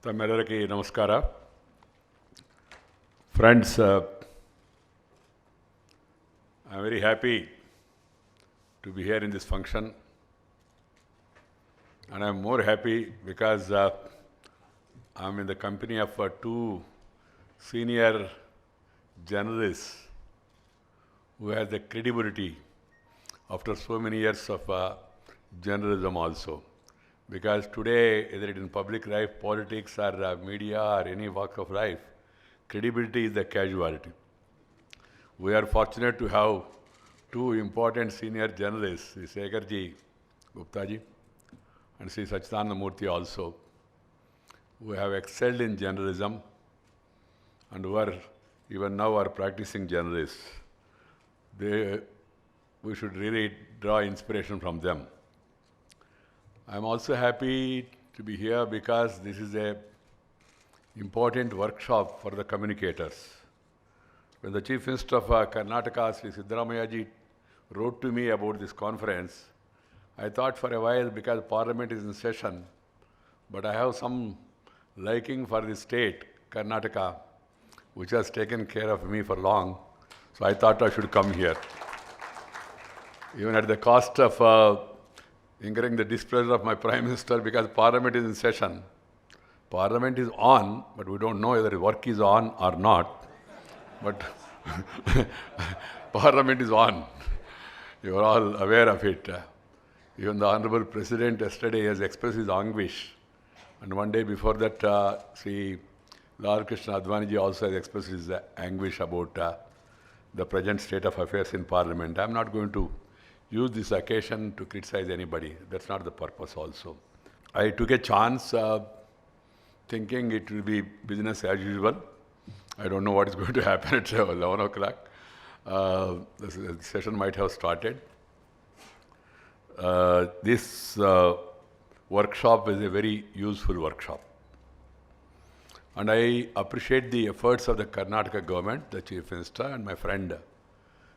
ತಮ್ಮೆಲ್ಲರಿಗೆ ನಮಸ್ಕಾರ. Friends, I'm very happy to be here in this function, and I'm more happy because I'm in the company of two senior journalists who have the credibility after so many years of journalism also. Because today, either it in public life, politics or media or any walk of life, credibility is the casualty. We are fortunate to have two important senior journalists, Sri Sekharji Guptaji and Sri Sachidananda Murthy also, who have excelled in journalism and who are even now are practicing journalists. We should really draw inspiration from them. I'm also happy to be here because this is an important workshop for the communicators. When the Chief Minister of Karnataka, Sri Siddaramaiah ji, wrote to me about this conference, I thought for a while, because Parliament is in session, but I have some liking for the state, Karnataka, which has taken care of me for long, so I thought I should come here. Even at the cost of incurring the displeasure of my Prime Minister, because Parliament is in session. Parliament is on, but we don't know whether work is on or not. But Parliament is on. You are all aware of it. Even the Honorable President yesterday has expressed his anguish. And one day before that, Sri Lal Krishna Advani ji also has expressed his anguish about the present state of affairs in Parliament. I am not going to use this occasion to criticize anybody. That's not the purpose also. I took a chance thinking it will be business as usual. I don't know what is going to happen at 11 o'clock. The session might have started. This workshop is a very useful workshop. And I appreciate the efforts of the Karnataka government, the Chief Minister, and my friend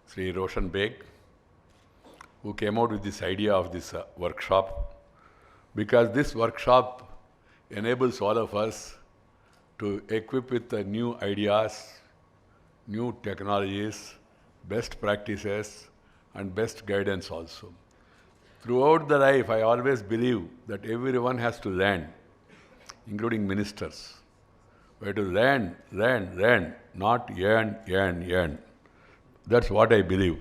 Sri Roshan Beg, who came out with this idea of this workshop, because this workshop enables all of us to equip with new ideas, new technologies, best practices, and best guidance also. Throughout the life, I always believe that everyone has to learn, including ministers. We have to learn, not yearn. That's what I believe.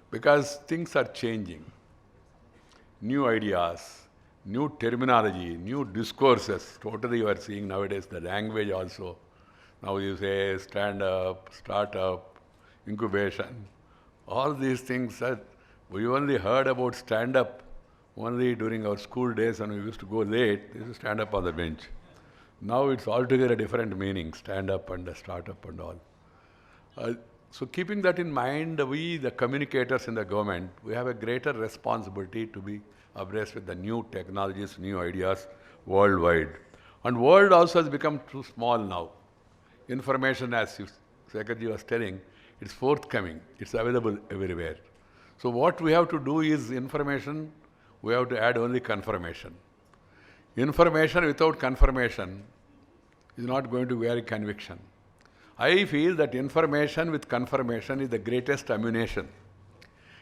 Because things are changing. New ideas, new terminology, new discourses. Totally you are seeing nowadays the language also. Now you say stand up, start up, incubation. All these things that we only heard about stand up only during our school days when we used to go late. This is stand up on the bench. Now it's altogether a different meaning, stand up and start up and all. So keeping that in mind, we, the communicators in the government, we have a greater responsibility to be abreast with the new technologies, new ideas worldwide. And world also has become too small now. Information, as Sekharji was telling, it's forthcoming. It's available everywhere. So what we have to do is information, we have to add only confirmation. Information without confirmation is not going to carry conviction. I feel that information with confirmation is the greatest ammunition.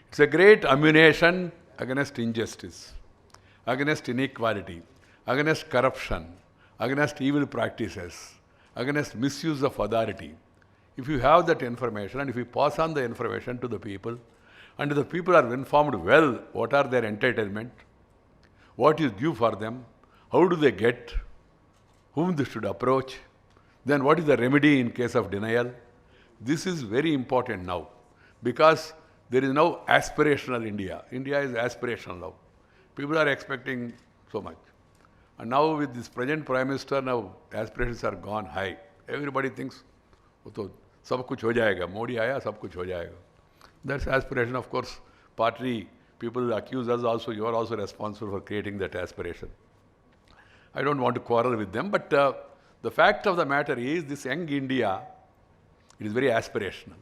It's a great ammunition against injustice, against inequality, against corruption, against evil practices, against misuse of authority. If you have that information and if you pass on the information to the people, and the people are informed well what are their entitlement, what is due for them, how do they get, whom they should approach, then what is the remedy in case of denial? This is very important now because there is now aspirational India. India is aspirational now. People are expecting so much. And now with this present Prime Minister, now aspirations are gone high. Everybody thinks, "Oh, sab kuch ho jayega. Modi aaya, sab kuch ho jayega." That's aspiration. Of course, partly people accuse us also, you are also responsible for creating that aspiration. I don't want to quarrel with them, but the fact of the matter is this young India, it is very aspirational.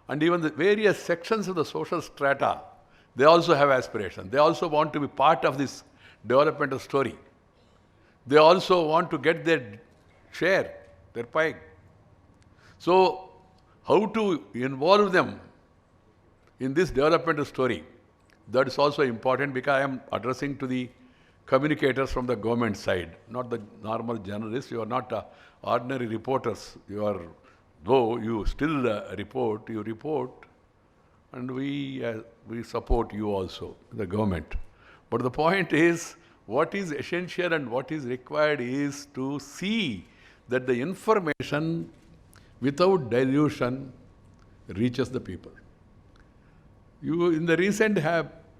And even the various sections of the social strata, they also have aspiration. They also want to be part of this developmental story. they also want to get their share, their pie. So, how to involve them in this developmental story? That is also important, because I am addressing to the communicators from the government side, not the normal journalists. You are not ordinary reporters. You are, though you still report, and we support you also, the government. But the point is, what is essential and what is required is to see that the information without dilution reaches the people. You, in the recent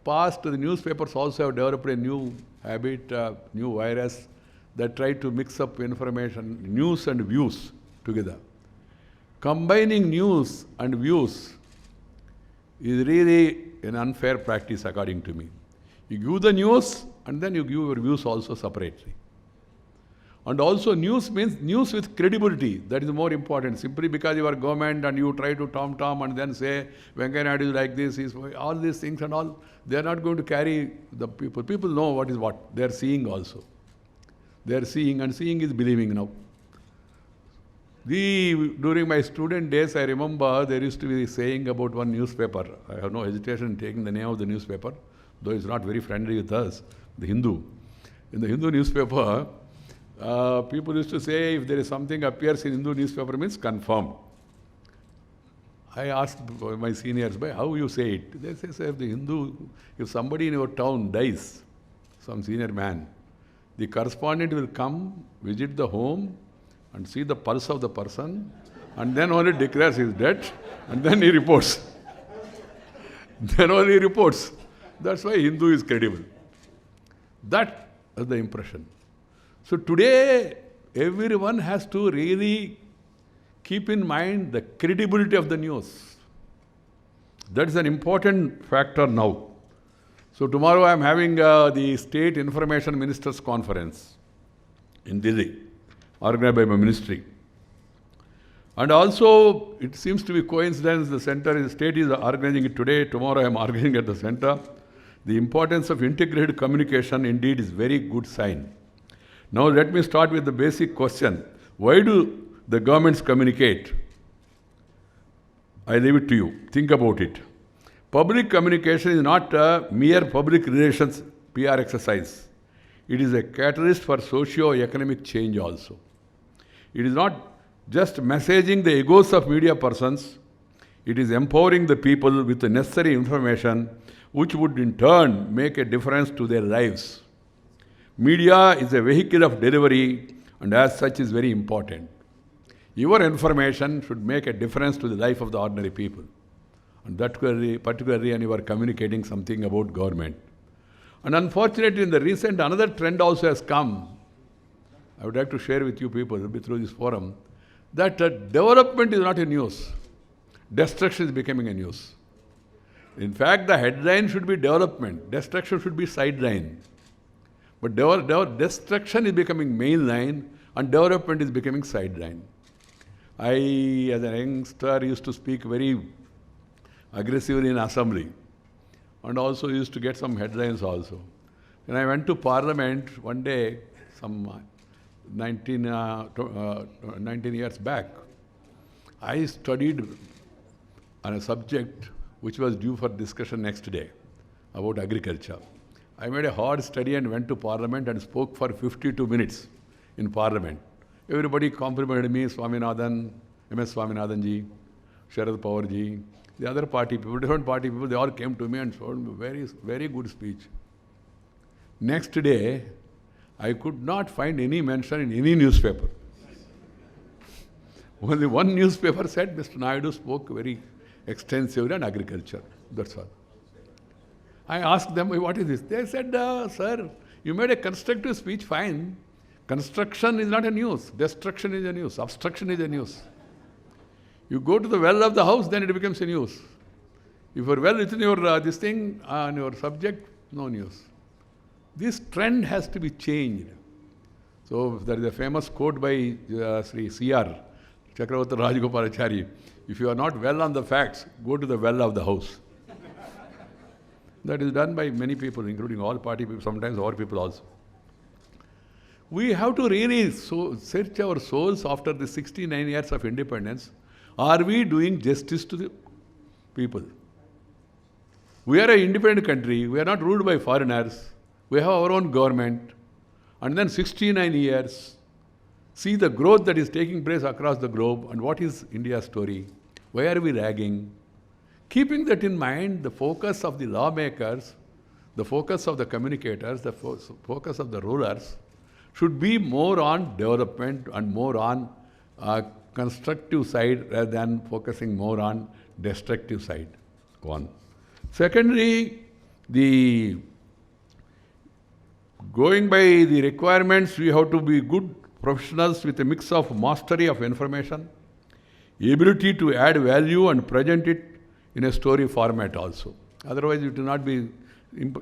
past, the newspapers also have developed a new habit, new virus that try to mix up information, news and views together. Combining news and views is really an unfair practice according to me. You give the news and then you give your views also separately. And also news means news with credibility. That is more important. Simply because you are government and you try to tom and then say Venkaiah Naidu is like this, all these things and all, they are not going to carry the people. People know what is what. They are seeing also. They are seeing, and seeing is believing now. During my student days, I remember there used to be a saying about one newspaper. I have no hesitation in taking the name of the newspaper, though it's not very friendly with us, the Hindu. In the Hindu newspaper, people used to say if there is something appears in Hindu newspaper means confirmed. I asked my seniors, how you say it? They say, sir, if somebody in your town dies, some senior man, the correspondent will come, visit the home, and see the pulse of the person, and then only declares he is dead, and then he reports. Then only he reports. That's why Hindu is credible. That is the impression. So today, everyone has to really keep in mind the credibility of the news. That is an important factor now. So tomorrow I am having the State Information Ministers Conference in Delhi, organized by my ministry. And also, it seems to be coincidence, the state is organizing it today, tomorrow I am organizing at the center. The importance of integrated communication indeed is very good sign. Now let me start with the basic question. Why do the governments communicate? I leave it to you. Think about it. Public communication is not a mere public relations PR exercise. It is a catalyst for socio-economic change also. It is not just messaging the egos of media persons. It is empowering the people with the necessary information which would in turn make a difference to their lives. Media is a vehicle of delivery and as such is very important. Your information should make a difference to the life of the ordinary people. And that particularly when you are communicating something about government. And unfortunately in the recent another trend also has come. I would like to share with you people through this forum that development is not a news. Destruction is becoming a news. In fact, the headline should be development. Destruction should be sideline. But destruction is becoming mainline and development is becoming sideline. I, as a youngster, used to speak very aggressively in assembly and also used to get some headlines also. When I went to parliament one day, some 19 years back, I studied on a subject which was due for discussion next day about agriculture. I made a hard study and went to parliament and spoke for 52 minutes in parliament. Everybody complimented me, Swaminathan, MS Swaminathan ji, Sharad Pawar ji, the other party people, different party people, they all came to me and showed me very, very good speech. Next day, I could not find any mention in any newspaper. Only one newspaper said Mr. Naidu spoke very extensively on agriculture. That's all. I asked them, what is this? They said, sir, you made a constructive speech, fine. Construction is not a news. Destruction is a news. Obstruction is a news. You go to the well of the house, then it becomes a news. If your well within your this thing on your subject, no news. This trend has to be changed. So there is a famous quote by Sri C.R. Chakravarti Rajagopalachari. If you are not well on the facts, go to the well of the house. That is done by many people, including all party people, sometimes our people also. we have to really search our souls after the 69 years of independence. Are we doing justice to the people? We are an independent country. We are not ruled by foreigners. We have our own government. And then 69 years, see the growth that is taking place across the globe, and what is India's story? Why are we lagging? Keeping that in mind, the focus of the lawmakers, the focus of the communicators, the focus of the rulers should be more on development and more on constructive side rather than focusing more on destructive side. One. Secondly, going by the requirements, we have to be good professionals with a mix of mastery of information, ability to add value and present it in a story format also. Otherwise, it will not be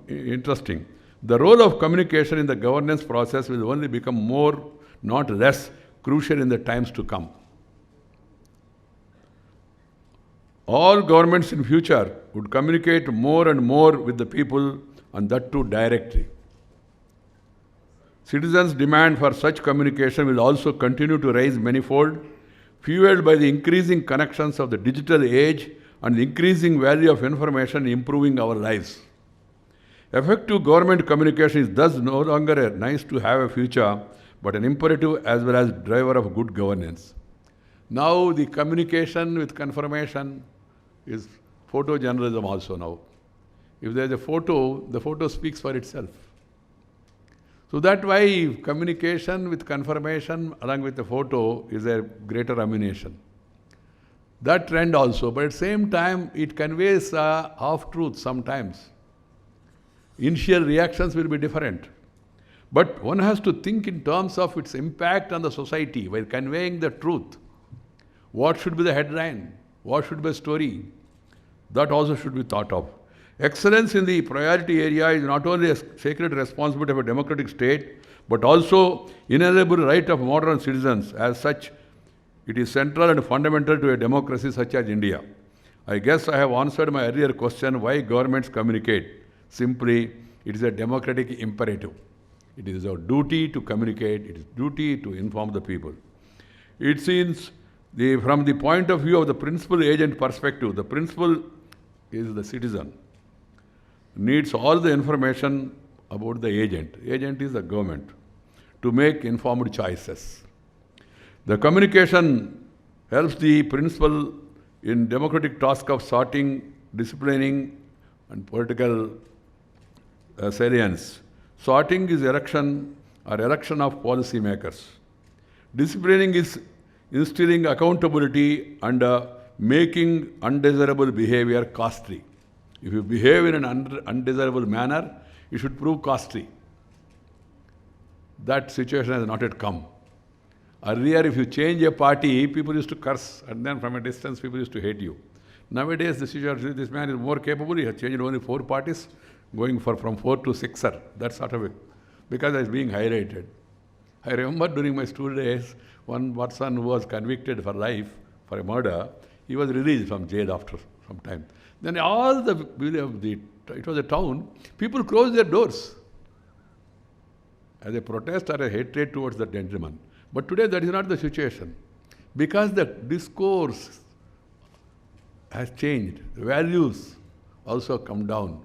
interesting. The role of communication in the governance process will only become more, not less, crucial in the times to come. All governments in future would communicate more and more with the people, and that too directly. Citizens' demand for such communication will also continue to rise manifold, fueled by the increasing connections of the digital age and the increasing value of information improving our lives. Effective government communication is thus no longer a nice to have a future, but an imperative as well as driver of good governance. Now the communication with confirmation is photojournalism also now. If there is a photo, the photo speaks for itself. So that's why communication with confirmation along with the photo is a greater ammunition. That trend also, but at the same time, it conveys half-truth sometimes. Initial reactions will be different. But one has to think in terms of its impact on the society while conveying the truth. What should be the headline? What should be the story? That also should be thought of. Excellence in the priority area is not only a sacred responsibility of a democratic state, but also inalienable right of modern citizens. As such, it is central and fundamental to a democracy such as India. I guess I have answered my earlier question, why governments communicate. Simply, it is a democratic imperative. It is our duty to communicate. It is duty to inform the people. It seems from the point of view of the principal agent perspective, the principal is the citizen. Needs all the information about the agent. Agent is the government to make informed choices. The communication helps the principal in democratic task of sorting, disciplining, and political salience. Sorting is election of policy makers. Disciplining is instilling accountability and making undesirable behavior costly. If you behave in an undesirable manner, it should prove costly. That situation has not yet come. Earlier, if you change a party, people used to curse, and then from a distance, people used to hate you. Nowadays, the situation, this man is more capable. He has changed only 4 parties, going from 4 to 6, that sort of it, because it's being highlighted. I remember during my student days, one person who was convicted for life for a murder, he was released from jail after some time. Then all it was a town, people closed their doors as a protest or a hatred towards that gentleman. But today that is not the situation, because the discourse has changed, the values also come down.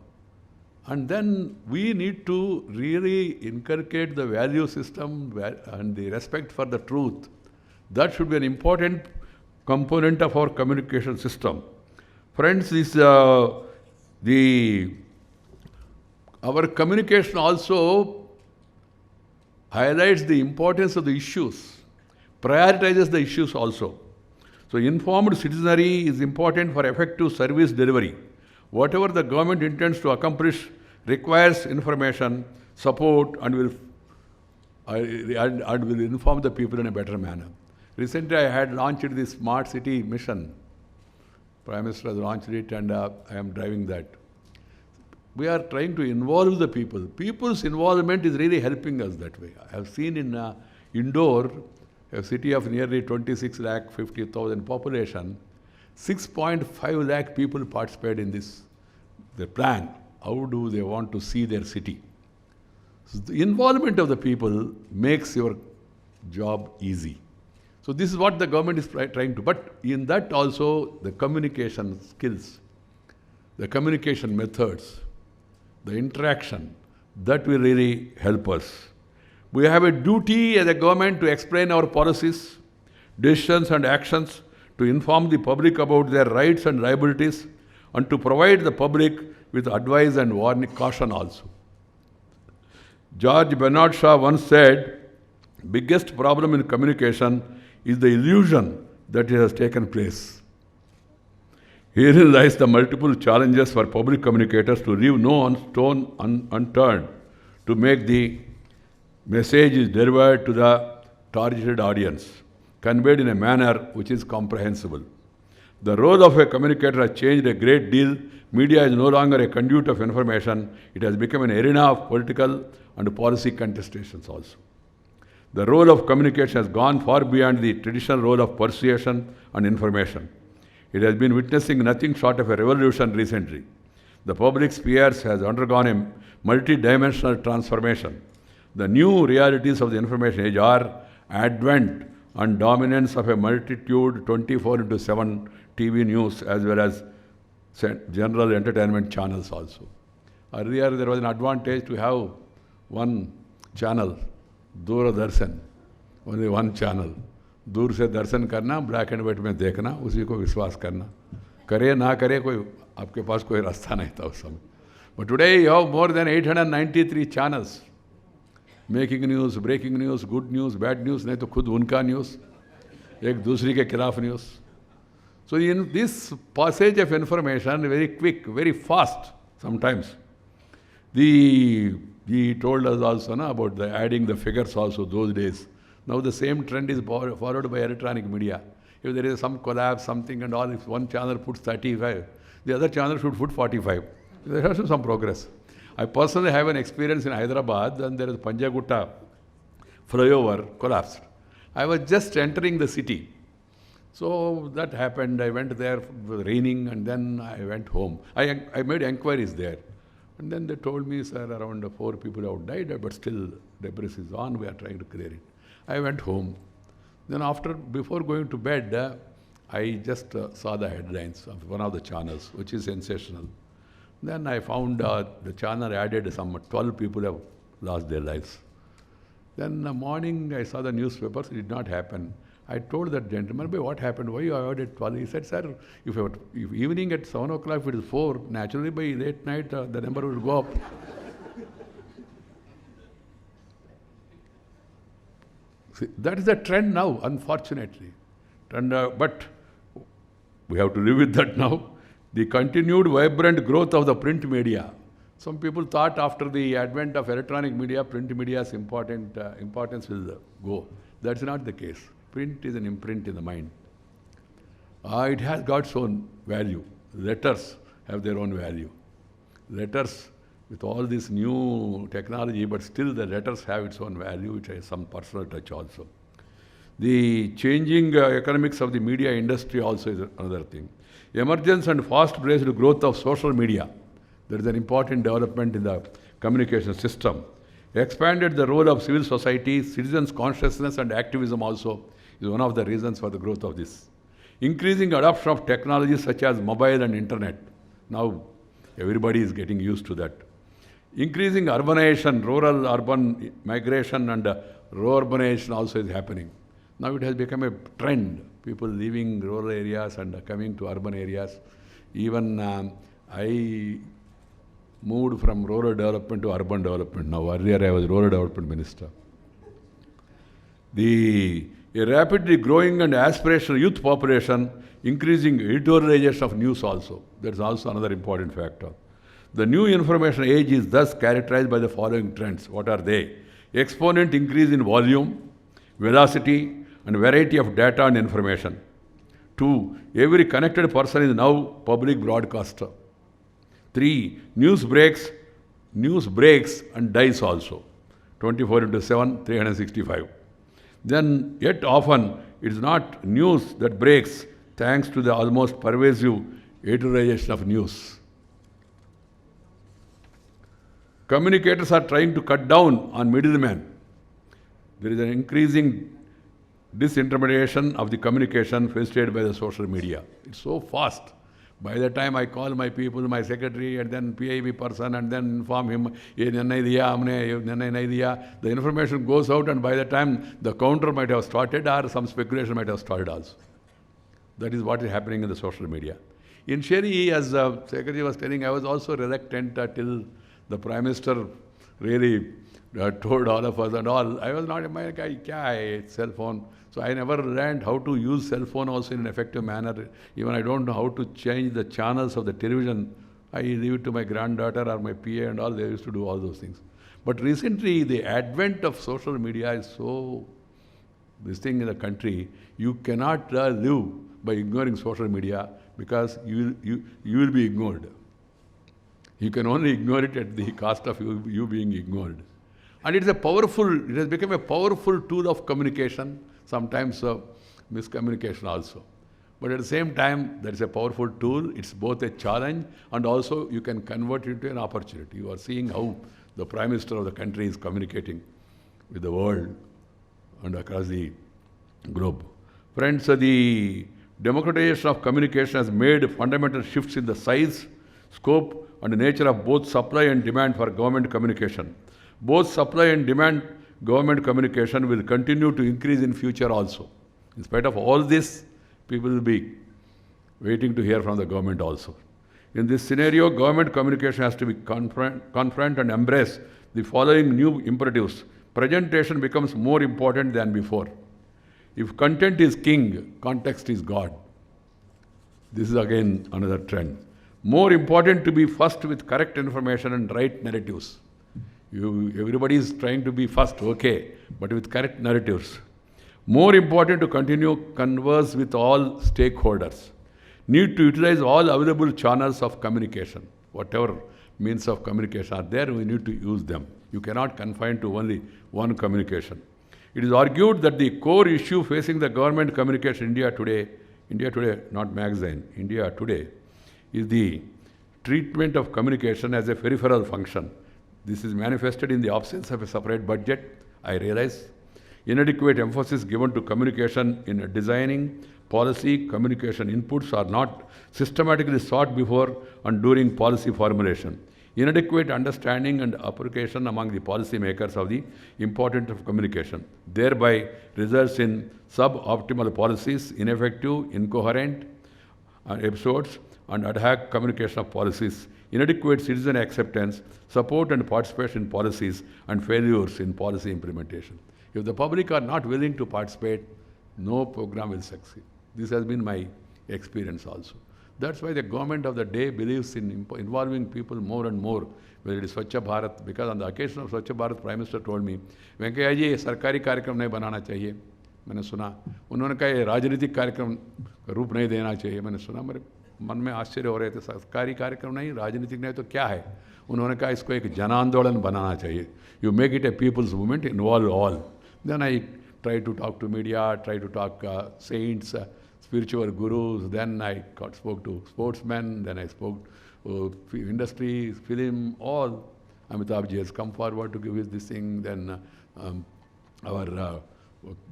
And then we need to really inculcate the value system and the respect for the truth. That should be an important component of our communication system. Friends, our communication also highlights the importance of the issues, prioritizes the issues also. So informed citizenry is important for effective service delivery. Whatever the government intends to accomplish requires information, support, and will inform the people in a better manner. Recently, I had launched the Smart City mission. Prime Minister has launched it, and I am driving that. We are trying to involve the people. People's involvement is really helping us that way. I have seen in Indore, a city of nearly 26 lakh 50,000 population, 6.5 lakh people participate in the plan. How do they want to see their city? So the involvement of the people makes your job easy. So this is what the government is trying to. But in that also, the communication skills, the communication methods, the interaction, that will really help us. We have a duty as a government to explain our policies, decisions and actions, to inform the public about their rights and liabilities, and to provide the public with advice and warning, caution also. George Bernard Shaw once said, biggest problem in communication is the illusion that it has taken place. Herein lies the multiple challenges for public communicators to leave no stone unturned to make the message is delivered to the targeted audience, conveyed in a manner which is comprehensible. The role of a communicator has changed a great deal. Media is no longer a conduit of information. It has become an arena of political and policy contestations also. The role of communication has gone far beyond the traditional role of persuasion and information. It has been witnessing nothing short of a revolution recently. The public sphere has undergone a multi-dimensional transformation. The new realities of the information age are advent and dominance of a multitude 24/7 TV news as well as general entertainment channels also. Earlier there was an advantage to have one channel, Doordarshan, only one channel. दूर से दर्शन करना, black and white में देखना, उसी को विश्वास करना, करे ना करे कोई आपके पास कोई रास्ता नहीं था उस समय. But today you have more than 893 channels. Making news, breaking news, good news, bad news, नहीं तो खुद उनका न्यूज़, एक दूसरे के खिलाफ news. So in this passage of information, very quick, very fast sometimes. He told us also about the adding the figures also those days. Now the same trend is followed by electronic media. If there is some collapse, something and all, if one channel puts 35, the other channel should put 45. There has to be some progress. I personally have an experience in Hyderabad, and there is Panjagutta flyover collapsed. I was just entering the city. So that happened. I went there, it was raining, and then I went home. I made inquiries there. And then they told me, sir, around 4 people have died, but still debris is on, we are trying to clear it. I went home. Then before going to bed, I just saw the headlines of one of the channels, which is sensational. Then I found the channel added some 12 people have lost their lives. Then in the morning, I saw the newspapers, it did not happen. I told that gentleman, what happened? Why you added 12? He said, sir, if evening at 7 o'clock, if it is 4, naturally by late night, the number will go up. See, that is the trend now, unfortunately. But we have to live with that now. The continued vibrant growth of the print media. Some people thought after the advent of electronic media, print media's importance will go. That's not the case. Print is an imprint in the mind. It has got its own value. Letters have their own value. Letters, with all this new technology, but still the letters have its own value, which has some personal touch also. The changing economics of the media industry also is another thing. Emergence and fast-paced growth of social media. There is an important development in the communication system. Expanded the role of civil society, citizens' consciousness and activism also is one of the reasons for the growth of this. Increasing adoption of technologies such as mobile and internet. Now everybody is getting used to that. Increasing urbanization, rural-urban migration and rural-urbanization also is happening. Now it has become a trend. People leaving rural areas and coming to urban areas. Even I moved from rural development to urban development. Now earlier I was rural development minister. A rapidly growing and aspirational youth population, increasing editorialization of news also. That is also another important factor. The new information age is thus characterized by the following trends. What are they? Exponent increase in volume, velocity, and variety of data and information. 2. Every connected person is now public broadcaster. 3. News breaks and dies also. 24/7, 365. Then yet often it is not news that breaks thanks to the almost pervasive editorialization of news. Communicators are trying to cut down on middlemen. There is an increasing disintermediation of the communication facilitated by the social media. It's so fast. By the time I call my people, my secretary, and then PIB person, and then inform him, the information goes out, and by the time the counter might have started, or some speculation might have started also. That is what is happening in the social media. Initially, as the secretary was telling, I was also reluctant till the Prime Minister really told all of us and all. I was not in my cell phone. So I never learned how to use cell phone also in an effective manner. Even I don't know how to change the channels of the television. I leave it to my granddaughter or my PA and all. They used to do all those things. But recently, the advent of social media is so, this thing in the country, you cannot live by ignoring social media because you will be ignored. You can only ignore it at the cost of you being ignored. And it has become a powerful tool of communication, sometimes miscommunication also. But at the same time, that is a powerful tool. It's both a challenge and also you can convert it into an opportunity. You are seeing how the Prime Minister of the country is communicating with the world and across the globe. Friends, the democratization of communication has made fundamental shifts in the size, scope, and nature of both supply and demand for government communication. Both supply and demand government communication will continue to increase in future also. In spite of all this, people will be waiting to hear from the government also. In this scenario, government communication has to be confront and embrace the following new imperatives. Presentation becomes more important than before. If content is king, context is God. This is again another trend. More important to be first with correct information and right narratives. Everybody is trying to be first, okay, but with correct narratives. More important to continue converse with all stakeholders. Need to utilize all available channels of communication. Whatever means of communication are there, we need to use them. You cannot confine to only one communication. It is argued that the core issue facing the government communication in India today, not magazine, India today, is the treatment of communication as a peripheral function. This is manifested in the absence of a separate budget, I realize. Inadequate emphasis given to communication in designing policy, communication inputs are not systematically sought before and during policy formulation. Inadequate understanding and application among the policy makers of the importance of communication thereby results in suboptimal policies, ineffective, incoherent episodes, and ad hoc communication of policies, inadequate citizen acceptance, support and participation in policies, and failures in policy implementation. If the public are not willing to participate, no program will succeed. This has been my experience also. That's why the government of the day believes in involving people more and more, whether it is Swachh Bharat, because on the occasion of Swachh Bharat, Prime Minister told me, Venkaiah ji, सरकारी कार्यक्रम नहीं बनाना चाहिए. मैंने सुना. उन्होंने कहा ये राजनीतिक कार्यक्रम का रूप नहीं देना चाहिए. मैंने सुना, मेरे मन में आश्चर्य हो रहे थे, सरकारी कार्यक्रम नहीं, राजनीतिक नहीं तो क्या है? उन्होंने कहा इसको एक जन आंदोलन बनाना चाहिए. You make it a people's movement, involve all. Then I try to talk to media, try to talk saints, spiritual gurus, then I spoke to sportsmen, then I spoke to industry, film, all. Amitabh ji has come forward to give us this thing, then our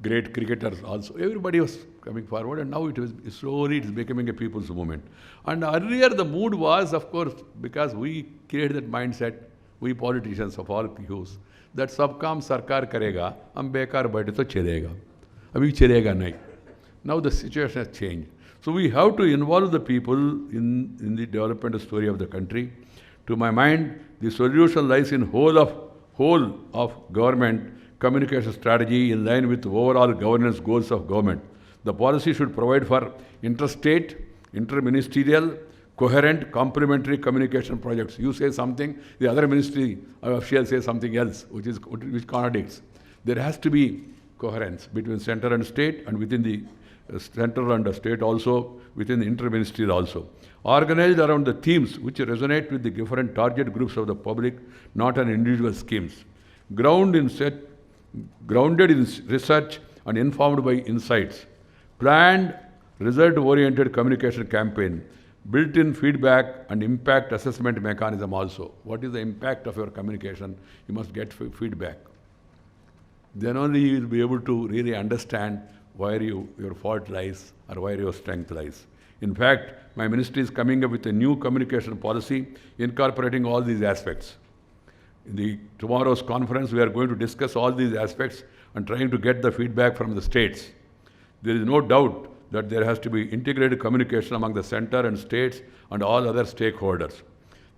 great cricketers also. Everybody was coming forward, and now it is becoming a people's movement. And earlier the mood was, of course, because we created that mindset, we politicians of all hues, that सब काम सरकार करेगा, हम बेकार बैठे तो चलेगा. अभी चलेगा नहीं. Now the situation has changed. So we have to involve the people in the development story of the country. To my mind, the solution lies in whole of government communication strategy in line with overall governance goals of government. The policy should provide for interstate, interministerial, coherent, complementary communication projects. You say something, the other ministry official says something else, which contradicts. There has to be coherence between center and state, and within the center and the state also, within the interministerial also. Organized around the themes which resonate with the different target groups of the public, not on individual schemes. Grounded in research and informed by insights. Planned, result-oriented communication campaign built-in feedback and impact assessment mechanism also. What is the impact of your communication? You must get feedback. Then only you will be able to really understand where your fault lies or where your strength lies. In fact, my ministry is coming up with a new communication policy incorporating all these aspects. In tomorrow's conference, we are going to discuss all these aspects and trying to get the feedback from the states. There is no doubt that there has to be integrated communication among the center and states and all other stakeholders.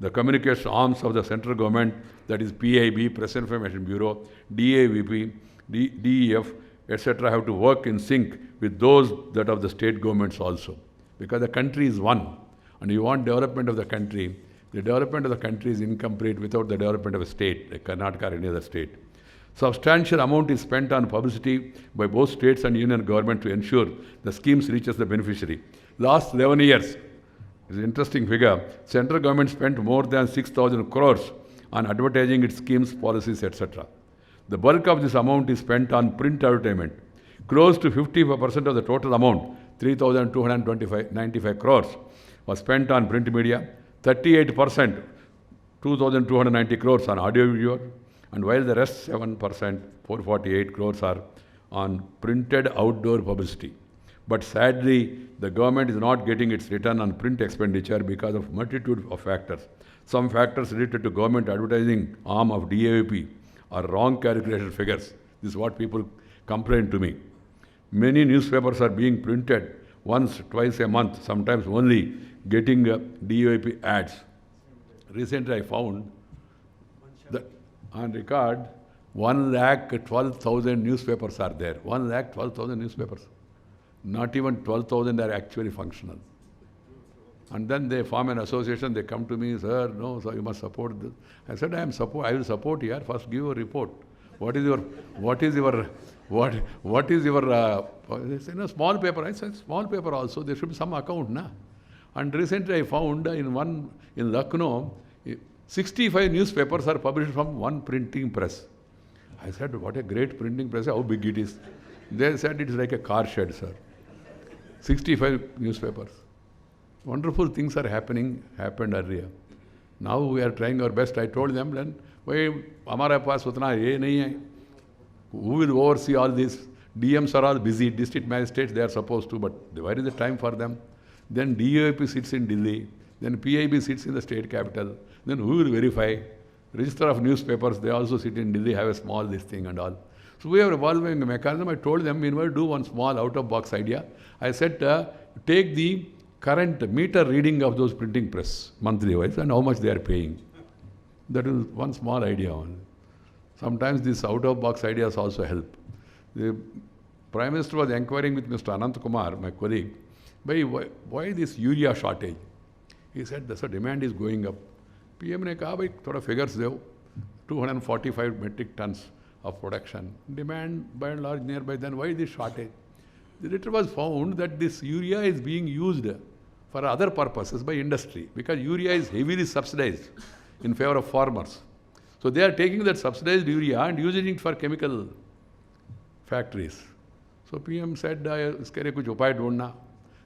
The communication arms of the central government, that is PIB, Press Information Bureau, DAVP, DEF, etc., have to work in sync with those that of the state governments also. Because the country is one, and you want development of the country. The development of the country is incomplete without the development of a state, like Karnataka or any other state. Substantial amount is spent on publicity by both states and union government to ensure the schemes reaches the beneficiary. Last 11 years, it's an interesting figure, central government spent more than 6,000 crores on advertising its schemes, policies, etc. The bulk of this amount is spent on print advertisement. Close to 55% of the total amount, 3,295 crores, was spent on print media, 38%, 2,290 crores on audio video, and while the rest 7%, 448 crores are on printed outdoor publicity. But sadly, the government is not getting its return on print expenditure because of multitude of factors. Some factors related to government advertising arm of DAVP are wrong calculation figures. This is what people complain to me. Many newspapers are being printed once, twice a month, sometimes only getting DAVP ads. Recently I found that on record, 1,12,000 newspapers are there. 1,12,000 newspapers. Not even 12,000 are actually functional. And then they form an association, they come to me, sir, no, so you must support this. I said, I will support here. First give a report. What is your they say, no, small paper. I said, small paper also, there should be some account, na? And recently I found in Lucknow, 65 newspapers are published from one printing press. I said, what a great printing press, how big it is. They said it is like a car shed, sir. 65 newspapers. Wonderful things are happened earlier. Now we are trying our best. I told them, then, हमारे पास उतना ये नहीं है. Who will oversee all this? DMs are all busy. District magistrates, they are supposed to, but where is the time for them? Then DAVP sits in Delhi. Then PIB sits in the state capital. Then who will verify? Register of newspapers, they also sit in Delhi, have a small this thing and all. So we are evolving a mechanism. I told them, meanwhile, do one small out-of-box idea. I said, take the current meter reading of those printing press, monthly wise, and how much they are paying. That is one small idea only. Sometimes these out-of-box ideas also help. The Prime Minister was inquiring with Mr. Anant Kumar, my colleague, why this urea shortage? He said, the demand is going up. PM ne kaha, bhai, thoda figures deo. 245 metric tons of production. Demand by and large nearby, then why this shortage? Later was found that this urea is being used for other purposes by industry because urea is heavily subsidized in favor of farmers. So they are taking that subsidized urea and using it for chemical factories. So PM said, iske liye kuch upay dhoondna.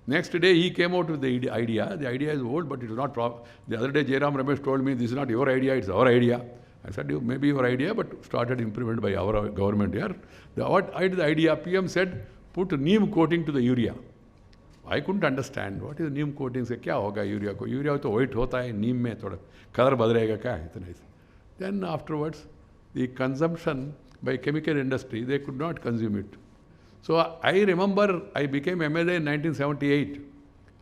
Next day he came out with the idea. The idea is old, but it is not proper. The other day Jairam Ramesh told me, this is not your idea, it's our idea. I said, maybe your idea, but started implemented by our government here. What is the idea? PM said, put neem coating to the urea. I couldn't understand. What is neem coating? Say, kya hoga urea ko? Urea to white hota hai, neem mein thoda color badlega kya hai? Then afterwards, the consumption by chemical industry, they could not consume it. So I remember I became MLA in 1978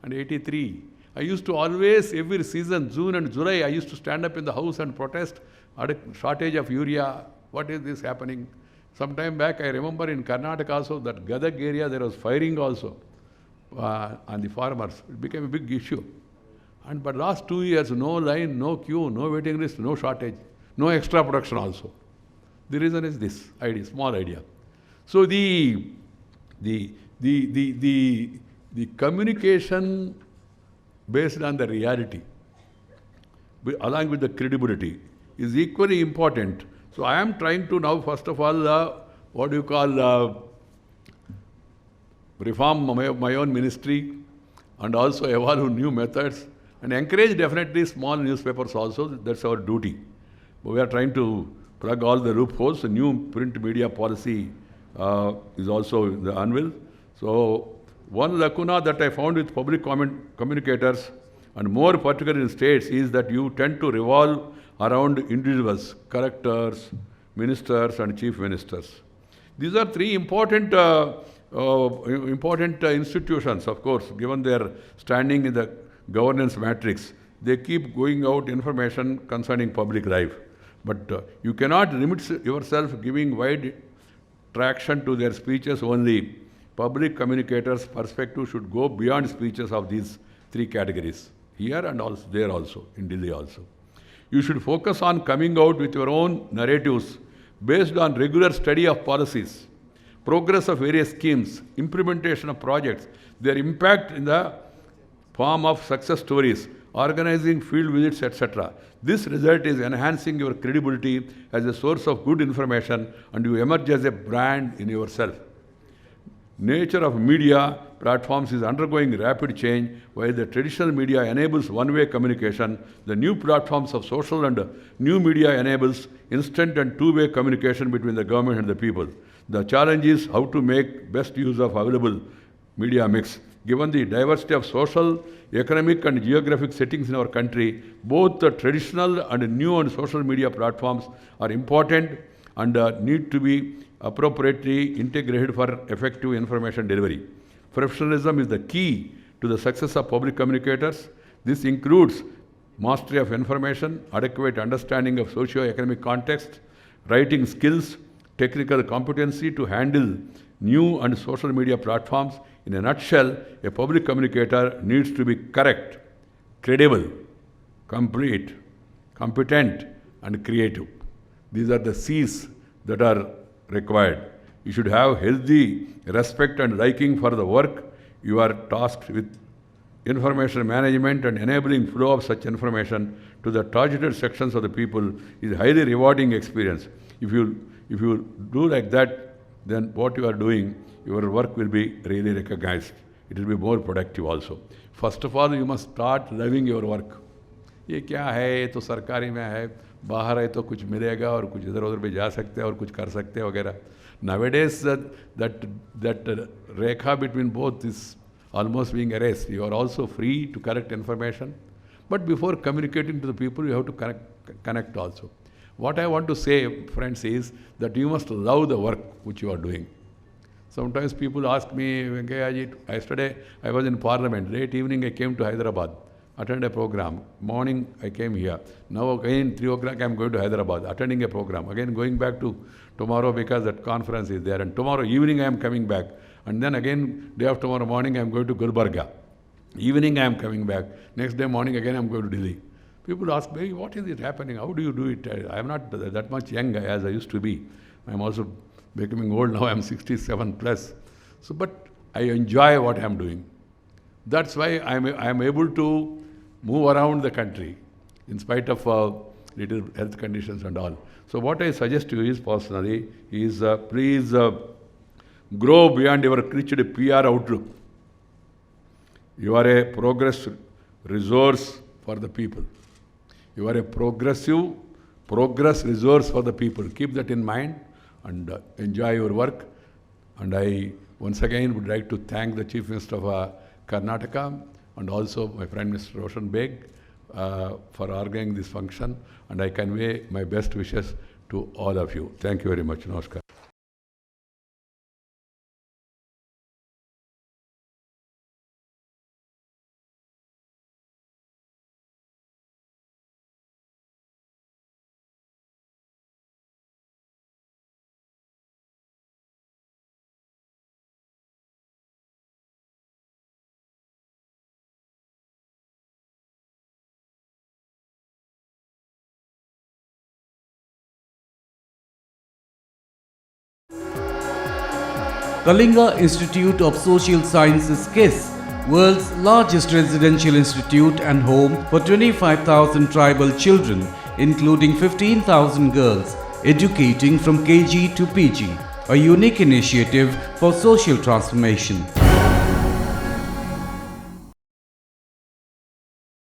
and 83. I used to always, every season, June and July, I used to stand up in the house and protest at a shortage of urea. What is this happening? Some time back, I remember in Karnataka also, that Gadag area, there was firing also on the farmers. It became a big issue. But last 2 years, no line, no queue, no waiting list, no shortage, no extra production also. The reason is this idea, small idea. So the communication based on the reality, along with the credibility, is equally important. So I am trying to now, first of all, reform my own ministry and also evolve new methods and encourage definitely small newspapers also. That's our duty. But we are trying to plug all the loopholes. The new print media policy is also in the anvil. So one lacuna that I found with public communicators, and more particularly in states, is that you tend to revolve around individuals, collectors, ministers and chief ministers. These are three important institutions, of course, given their standing in the governance matrix. They keep going out information concerning public life. But you cannot limit yourself giving wide traction to their speeches only. Public communicators' perspective should go beyond speeches of these three categories, here and also there also, in Delhi also. You should focus on coming out with your own narratives based on regular study of policies, progress of various schemes, implementation of projects, their impact in the form of success stories, organizing field visits, etc. This result is enhancing your credibility as a source of good information, and you emerge as a brand in yourself. Nature of media platforms is undergoing rapid change. While the traditional media enables one-way communication, the new platforms of social and new media enables instant and two-way communication between the government and the people. The challenge is how to make best use of available media mix. Given the diversity of social, economic and geographic settings in our country, both the traditional and new and social media platforms are important and need to be appropriately integrated for effective information delivery. Professionalism is the key to the success of public communicators. This includes mastery of information, adequate understanding of socio-economic context, writing skills, technical competency to handle new and social media platforms. In a nutshell, a public communicator needs to be correct, credible, complete, competent, and creative. These are the C's that are required. You should have healthy respect and liking for the work you are tasked with. Information management and enabling flow of such information to the targeted sections of the people is a highly rewarding experience. If you do like that, then what you are doing, your work will be really recognized. It will be more productive also. First of all, you must start loving your work. ये क्या है, ये तो सरकारी में है, बाहर है तो कुछ मिलेगा और कुछ इधर उधर भी जा सकते हैं और कुछ कर सकते हैं वगैरह. Nowadays, that rekha between both is almost being erased. You are also free to collect information, but before communicating to the people, you have to connect also. What I want to say, friends, is that you must love the work which you are doing. Sometimes people ask me, Venkaiah ji, yesterday I was in Parliament. Late evening I came to Hyderabad, attend a program. Morning I came here. Now again 3 o'clock I am going to Hyderabad, attending a program. Again going back to tomorrow because that conference is there. And tomorrow evening I am coming back. And then again day after tomorrow morning I am going to Gulbarga. Evening I am coming back. Next day morning again I am going to Delhi. People ask me, what is it happening? How do you do it? I am not that much young as I used to be. I am also becoming old now. I am 67 plus. So, but I enjoy what I am doing. That's why I am able to move around the country in spite of little health conditions and all. So what I suggest to you is personally is please grow beyond your created PR outlook. You are a progress resource for the people. You are a progress resource for the people. Keep that in mind and enjoy your work. And I once again would like to thank the Chief Minister of Karnataka and also my friend Mr. Roshan Beg for organizing this function. And I convey my best wishes to all of you. Thank you very much. Namaskar. Kalinga Institute of Social Sciences KISS, world's largest residential institute and home for 25,000 tribal children, including 15,000 girls, educating from KG to PG, a unique initiative for social transformation.